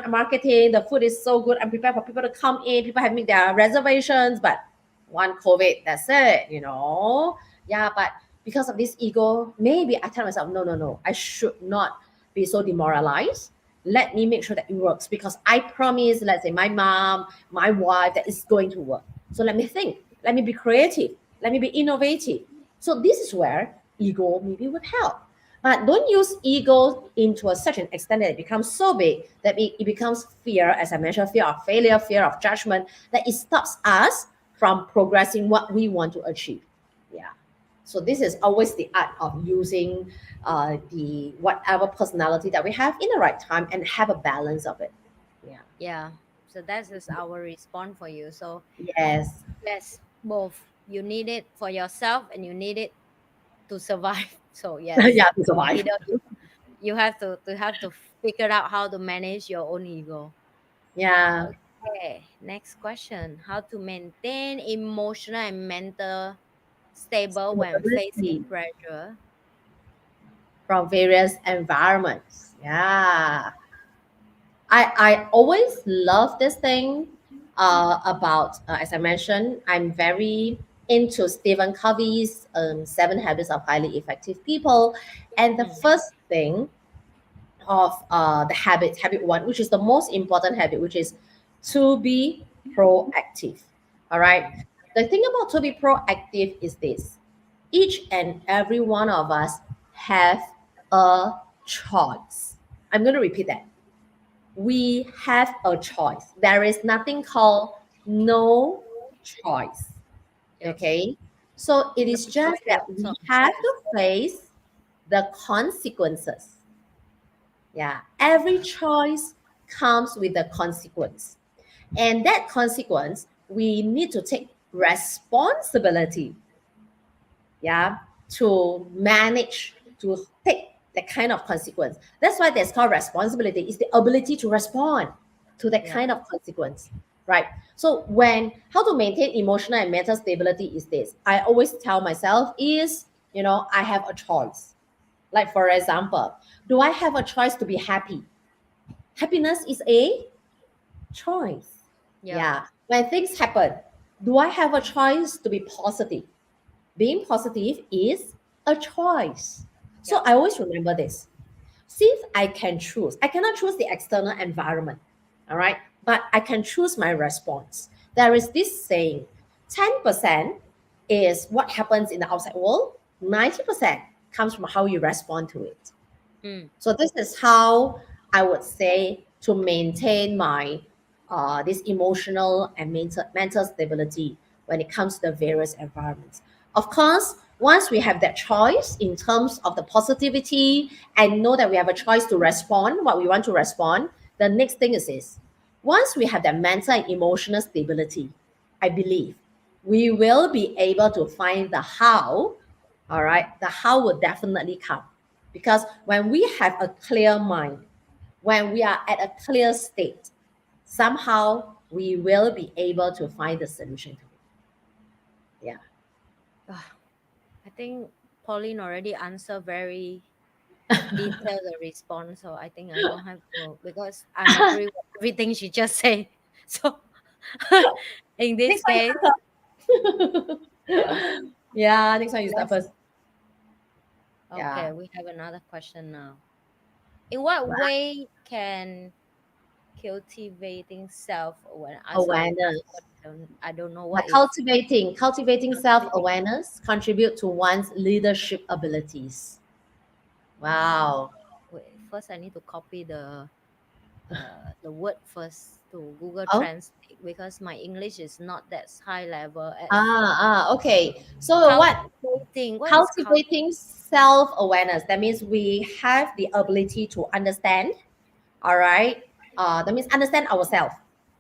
marketing, the food is so good. I'm prepared for people to come in. People have made their reservations, but one COVID, that's it. Yeah, but because of this ego, maybe I tell myself, no, no, no, I should not be so demoralized. Let me make sure that it works, because I promise, let's say my mom, my wife, that it's going to work. So let me think, let me be creative, let me be innovative. So this is where ego maybe would help. But don't use ego into such an extent that it becomes so big that it becomes fear, as I mentioned, fear of failure, fear of judgment, that it stops us from progressing what we want to achieve. Yeah. So this is always the art of using the whatever personality that we have in the right time and have a balance of it. Yeah. Yeah. So that is our response for you. So Yes. yes, both. You need it for yourself and you need it to survive. So yes, Yeah, to survive. either you have to figure out how to manage your own ego. Yeah. Okay, next question. How to maintain emotional and mental stable when facing Stability pressure? from various environments. Yeah. I always love this thing about, as I mentioned, I'm very into Stephen Covey's 7 Habits of Highly Effective People. And the Mm, first thing of the habit one, which is the most important habit, which is to be proactive. All right. The thing about to be proactive is this: each and every one of us have a choice. I'm going to repeat that. We have a choice. There is nothing called no choice. yep. Okay. So it No is just choice, that lots we of have choice. to face the consequences. Yeah. Every choice comes with a consequence. And that consequence we need to take responsibility, yeah, to manage, to take that kind of consequence. That's why there's called responsibility. It's the ability to respond to that Yeah. kind of consequence, right? So when how to maintain emotional and mental stability is this. I always tell myself is, I have a choice. Like for example, do I have a choice to be happy? Happiness is a choice. Yeah. Yeah. When things happen, do I have a choice to be positive? Being positive is a choice. So Yeah. I always remember this. Since I can choose, I cannot choose the external environment, all right? But I can choose my response. There is this saying 10% is what happens in the outside world, 90% comes from how you respond to it. Mm. So this is how I would say to maintain my this emotional and mental stability when it comes to the various environments. Of course, once we have that choice in terms of the positivity and know that we have a choice to respond what we want to respond, the next thing is this. Once we have that mental and emotional stability, I believe we will be able to find the how. All right, the how will definitely come because when we have a clear mind, when we are at a clear state, somehow we will be able to find the solution to it. Yeah. Ah, I think Pauline already answered very detailed the response, so I think I don't have to because I'm agree with everything she just said. So in this Next one case, you answer. yeah, Yeah, next one you start let's first. Yeah. okay, we have another question now. In what Wow. way can cultivating self awareness? So this Awareness. one I don't know By what is cultivating cultivating. self-awareness contribute to one's leadership abilities. Wow. Wait, first I need to copy the word first to Google Oh, Translate because my English is not that high level as okay. So what cultivating. What is cultivating self-awareness? That means we have the ability to understand. All right. That means understand ourselves.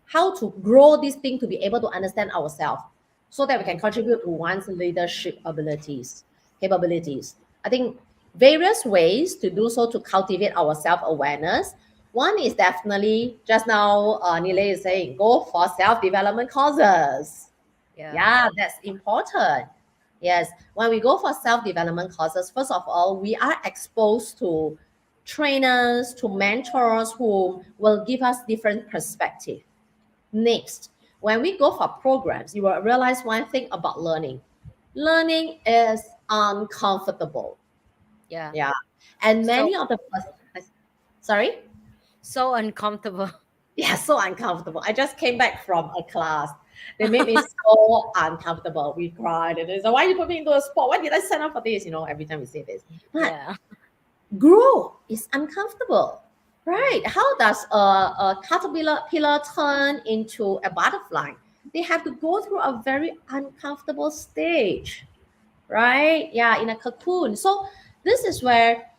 How to grow this thing to be able to understand ourselves so that we can Mm, contribute to one's leadership abilities, capabilities. I think various ways to do so to cultivate our self-awareness. One is definitely just now NhiLe is saying go for self-development courses. yeah, Yeah, that's important. Yes, when we go for self-development courses, first of all, we are exposed to trainers, to mentors who will give us different perspective. Next, when we go for programs, you will realize one thing about learning. Learning is uncomfortable. yeah. Yeah. And So many of the sorry? so uncomfortable. Yeah, so uncomfortable. I just came back from a class. They made me so uncomfortable. We cried and they said, why you put me into a sport? Why did I sign up for this? Every time we say this. But Yeah, growth is uncomfortable, right? How does a caterpillar turn into a butterfly? They have to go through a very uncomfortable stage, right? Yeah, in a cocoon. So this is where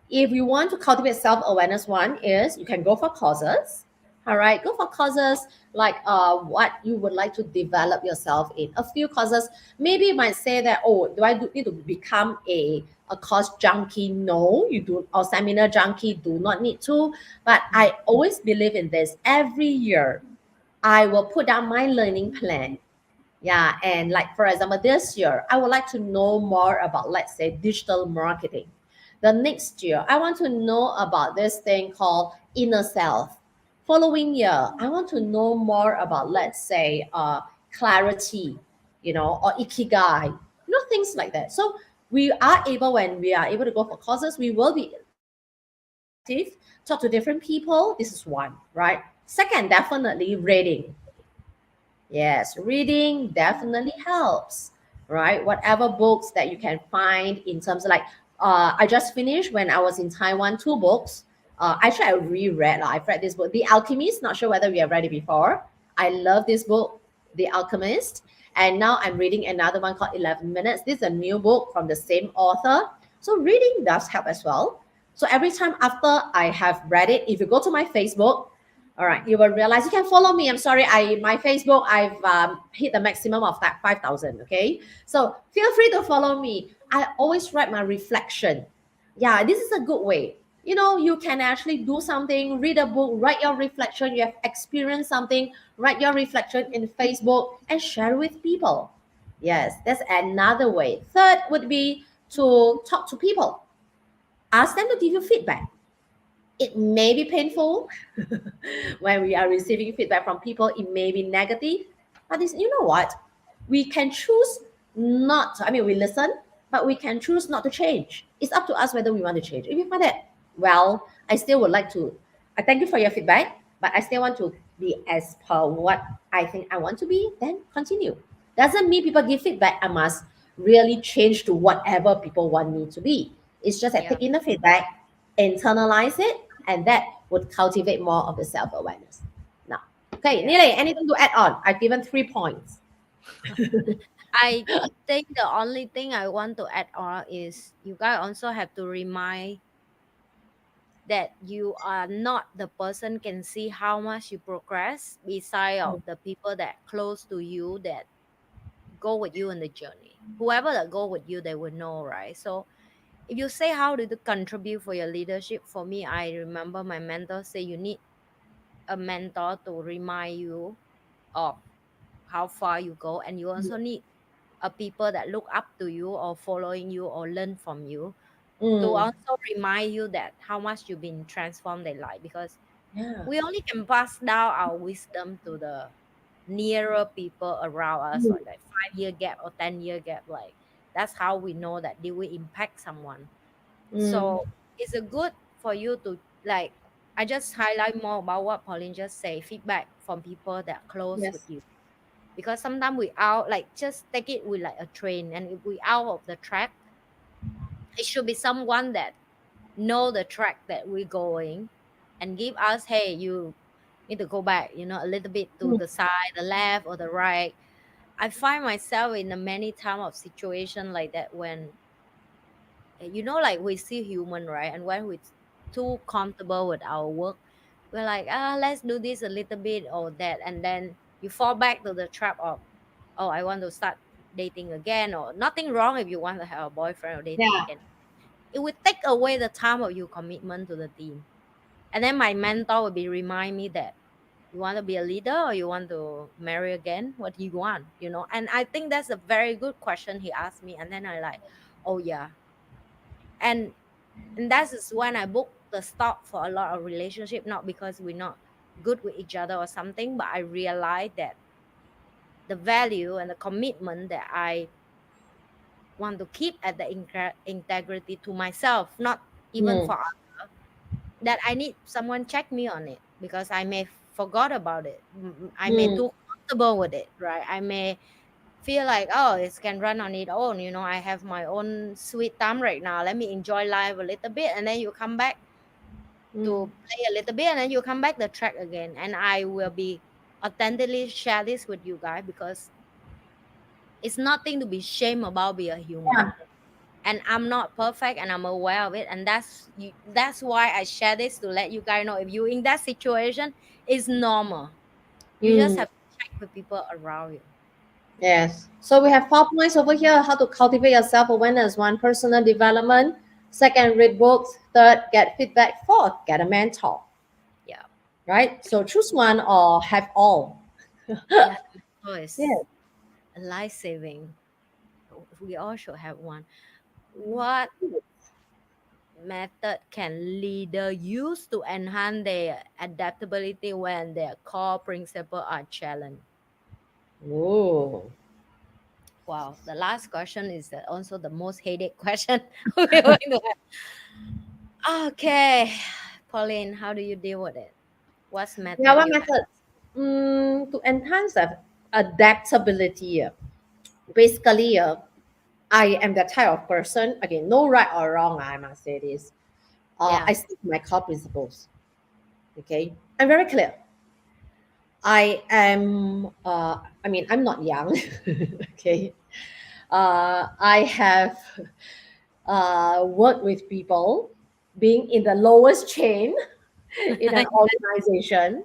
if you want to cultivate self-awareness, one is you can go for courses. All right, go for courses like what you would like to develop yourself in. A few courses, maybe you might say that, oh, need to become a course junkie? No, you do, or seminar junkie, do not need to. But mm, I always believe in this. Every year, I will put down my learning plan. Yeah, and like for example, this year, I would like to know more about, let's say, digital marketing. The next year, I want to know about this thing called inner self. Following year, I want to know more about, let's say, clarity, or ikigai, things like that. So when we are able to go for courses, we will be interactive, talk to different people. This is one, right? Second, definitely reading. Yes, reading definitely helps, right? Whatever books that you can find in terms of like, I just finished when I was in Taiwan, two books. Actually, I reread. I've read this book, The Alchemist. Not sure whether we have read it before. I love this book, The Alchemist. And now I'm reading another one called 11 Minutes. This is a new book from the same author. So reading does help as well. So every time after I have read it, if you go to my Facebook, All right, you will realize you can follow me. I'm sorry, my Facebook I've hit the maximum of that 5,000. Okay, so feel free to follow me. I always write my reflection. Yeah, this is a good way. You know, you can actually do something, read a book, write your reflection. You have experienced something, write your reflection in Facebook and share with people. Yes, that's another way. Third would be to talk to people. Ask them to give you feedback. It may be painful when we are receiving feedback from people. It may be negative, but this, you know what? We can choose not to, I mean, we listen, but we can choose not to change. It's up to us whether we want to change. If you find that, well, I still would like to, I thank you for your feedback, but I still want to be as per what I think I want to be, then continue. Doesn't mean people give feedback, I must really change to whatever people want me to be. It's just that Yeah. taking the feedback, internalize it, and that would cultivate more of the self-awareness. Now, okay, Yeah. NhiLe, anything to add on? I've given 3 points. I think the only thing I want to add on is you guys also have to remind that you are not the person can see how much you progress beside of the people that close to you that go with you in the journey. Whoever that go with you, they will know, right? So if you say how did you contribute for your leadership, for me, I remember my mentor say you need a mentor to remind you of how far you go, and you also need a people that look up to you or following you or learn from you to Mm, also remind you that how much you've been transformed their life, because yeah. we only can pass down our wisdom to the nearer people around us, Mm, like 5 year gap or 10 year gap. Like that's how we know that they will impact someone. mm, So it's a good for you to like, I just highlight more about what Pauline just say, feedback from people that are close with yes. you. Because sometimes we out, like just take it with like a train, and if we out of the track, it should be someone that know the track that we're going and give us, hey, you need to go back, a little bit to Mm, the side, the left or the right. I find myself in a many time of situation like that when like we see human, right? And when we're too comfortable with our work, we're like, let's do this a little bit or that, and then you fall back to the trap of, oh, I want to start dating again. Or nothing wrong if you want to have a boyfriend or dating yeah. again. It would take away the time of your commitment to the team. And then my mentor would be remind me that you want to be a leader or you want to marry again? What do you want? And I think that's a very good question he asked me. And then I like, oh yeah. And and that is when I book the stop for a lot of relationship, not because we're not good with each other or something, but I realized that the value and the commitment that I want to keep at the integrity to myself, not even Mm, for that I need someone check me on it, because I may forgot about it. I may mm, too comfortable with it, right? I may feel like, oh, it can run on its own. I have my own sweet time right now. Let me enjoy life a little bit, and then you come back mm, to play a little bit, and then you come back the track again. And I will be authentically share this with you guys, because it's nothing to be shame about being a human. yeah. And I'm not perfect, and I'm aware of it, and that's why I share this, to let you guys know if you in that situation, it's normal. You just Mm, have to check with people around you. yes. So we have 4 points over here. How to cultivate your self-awareness. One, personal development. Second, read books. Third, get feedback. Fourth, get a mentor. Yeah. Right? So choose one or have all. Yeah, so Yeah. it's life saving. We all should have one. What method can leader use to enhance their adaptability when their core principles are challenged? Oh. Wow, the last question is also the most headache question we're going to have. Okay, Pauline, how do you deal with it? What's Yeah, method what you have? method? To enhance the adaptability. Basically, I am the type of person, again, no right or wrong, I must say this. Yeah. I stick to my core principles. Okay. I'm very clear. I am, I mean, I'm not young. Okay. I have worked with people being in the lowest chain in an organization.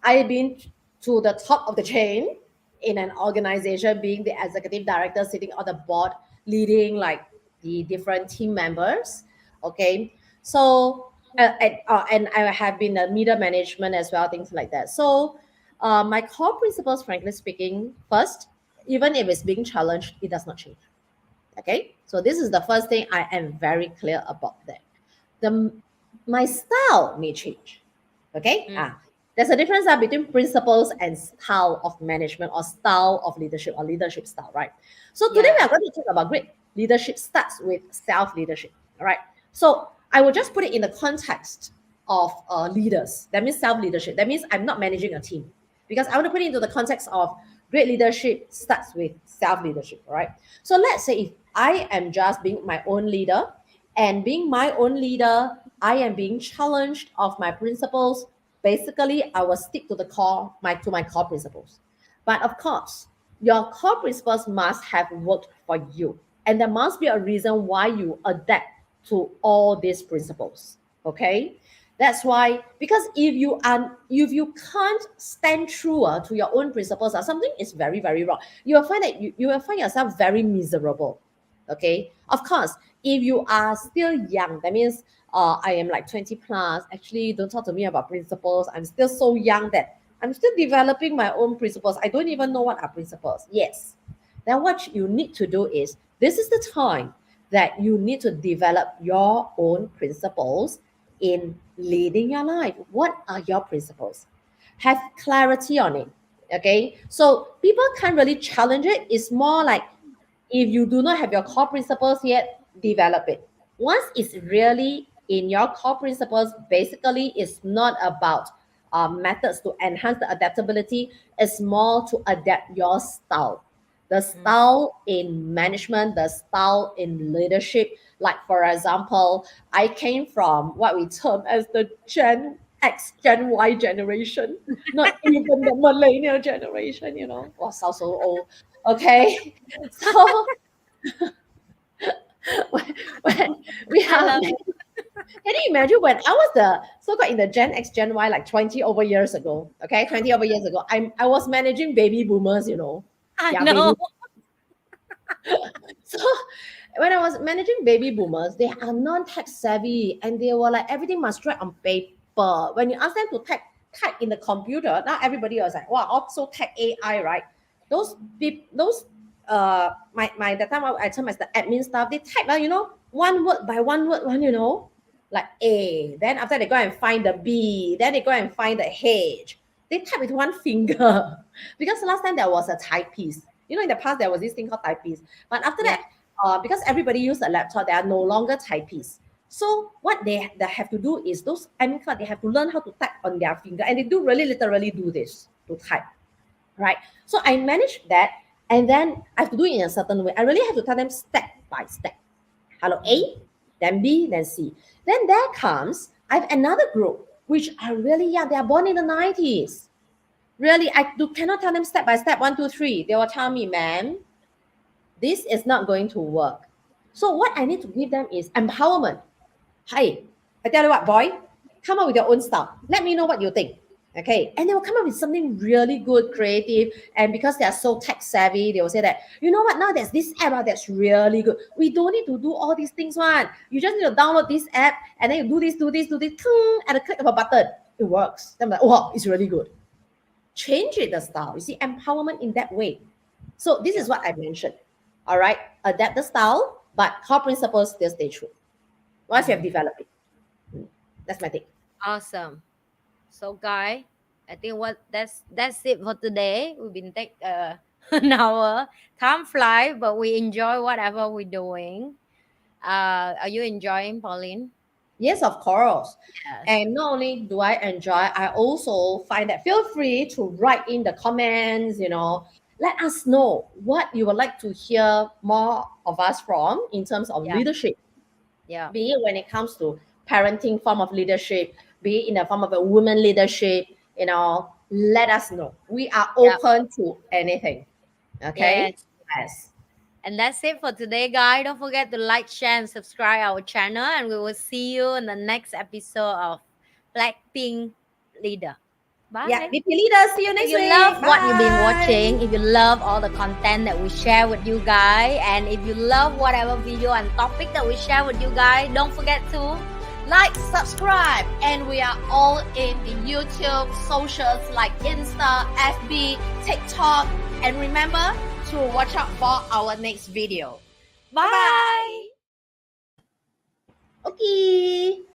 I've been to the top of the chain in an organization, being the executive director, sitting on the board, leading like the different team members. Okay, so and I have been a middle management as well, things like that. So my core principles, frankly speaking, first, even if it's being challenged, it does not change. Okay, so this is the first thing I am very clear about that. The my style may change. Okay, Mm. there's a difference between principles and style of management or style of leadership or leadership style, right? So today we Yeah. are going to talk about great leadership starts with self leadership. All right, so I will just put it in the context of leaders. That means self leadership. That means I'm not managing a team, because I want to put it into the context of great leadership starts with self leadership. All right, so let's say if I am just being my own leader, and being my own leader, I am being challenged of my principles. Basically, I will stick to the core, my core principles. But of course, your core principles must have worked for you. And there must be a reason why you adapt to all these principles. Okay? That's why, because if you can't stand true to your own principles, something is very, very wrong. You will find that you will find yourself very miserable. Okay. Of course, if you are still young, that means I am like 20 plus. Actually, don't talk to me about principles. I'm still so young that I'm still developing my own principles. I don't even know what are principles. Yes. Then what you need to do is, this is the time that you need to develop your own principles in leading your life. What are your principles? Have clarity on it. Okay. So people can't really challenge it. It's more like, if you do not have your core principles yet, develop it. Once it's really in your core principles, basically it's not about methods to enhance the adaptability. It's more to adapt your style. The Mm. style in management, the style in leadership. Like, for example, I came from what we term as the Gen X, Gen Y generation, not even the millennial generation, Wow, sounds so old. Okay. So when we I have, love can it. you imagine when I was the so-called in the Gen X, Gen Y, like 20 over years ago? Okay, 20 over years ago, I was managing baby boomers. I Yeah, baby. know. So when I was managing baby boomers, they are non-tech savvy, and they were like, everything must write on paper. When you ask them to type in the computer, now everybody was like, wow, also tech AI, right? Those my that time I term as the admin staff, they type one word by one word one, like A. Then after they go and find the B, then they go and find the H. They type with one finger. Because last time there was a typist. In the past there was this thing called typist. But after Yeah. that, because everybody use a laptop, they are no longer typists. So what they have to do is, those admin clerk, they have to learn how to type on their finger, and they do really literally do this to type, right? So I manage that, and then I have to do it in a certain way. I really have to tell them step by step. Hello Mm. A, then B, then C. Then there comes, I have another group which are really young. They are born in the 90s. Really, cannot tell them step by step, one, two, three. They will tell me, ma'am, this is not going to work. So what I need to give them is empowerment. Hey, I tell you what, boy, come up with your own style. Let me know what you think. Okay. And they will come up with something really good, creative. And because they are so tech savvy, they will say that, you know what, now there's this app that's really good. We don't need to do all these things, one. You just need to download this app, and then you do this, at a click of a button. It works. Then I'm like, wow, it's really good. Change it, the style. You see, empowerment in that way. So this Yeah. is what I mentioned. All right. Adapt the style, but core principles still stay true. Once you have Mm. developed it. That's my take. Awesome. So, guy, I think that's it for today. We've been take an hour. Time fly, but we enjoy whatever we're doing. Are you enjoying, Pauline? Yes, of course. Yes. And not only do I enjoy, I also find that, feel free to write in the comments, let us know what you would like to hear more of us from in terms of Yeah. leadership, Yeah. be it when it comes to parenting form of leadership, be it in the form of a woman leadership, let us know. We are Yeah. open to anything. Okay? Yes. Yes. And that's it for today, guys. Don't forget to like, share, and subscribe our channel. And we will see you in the next episode of Blackpink Leader. Bye. Yeah, BP leaders. See you If next you week. love what you've been Bye. watching, if you love all the content that we share with you guys, and if you love whatever video and topic that we share with you guys, don't forget to Like, subscribe, and we are all in the YouTube, socials like Insta, FB, TikTok, and remember to watch out for our next video. Bye. Okay.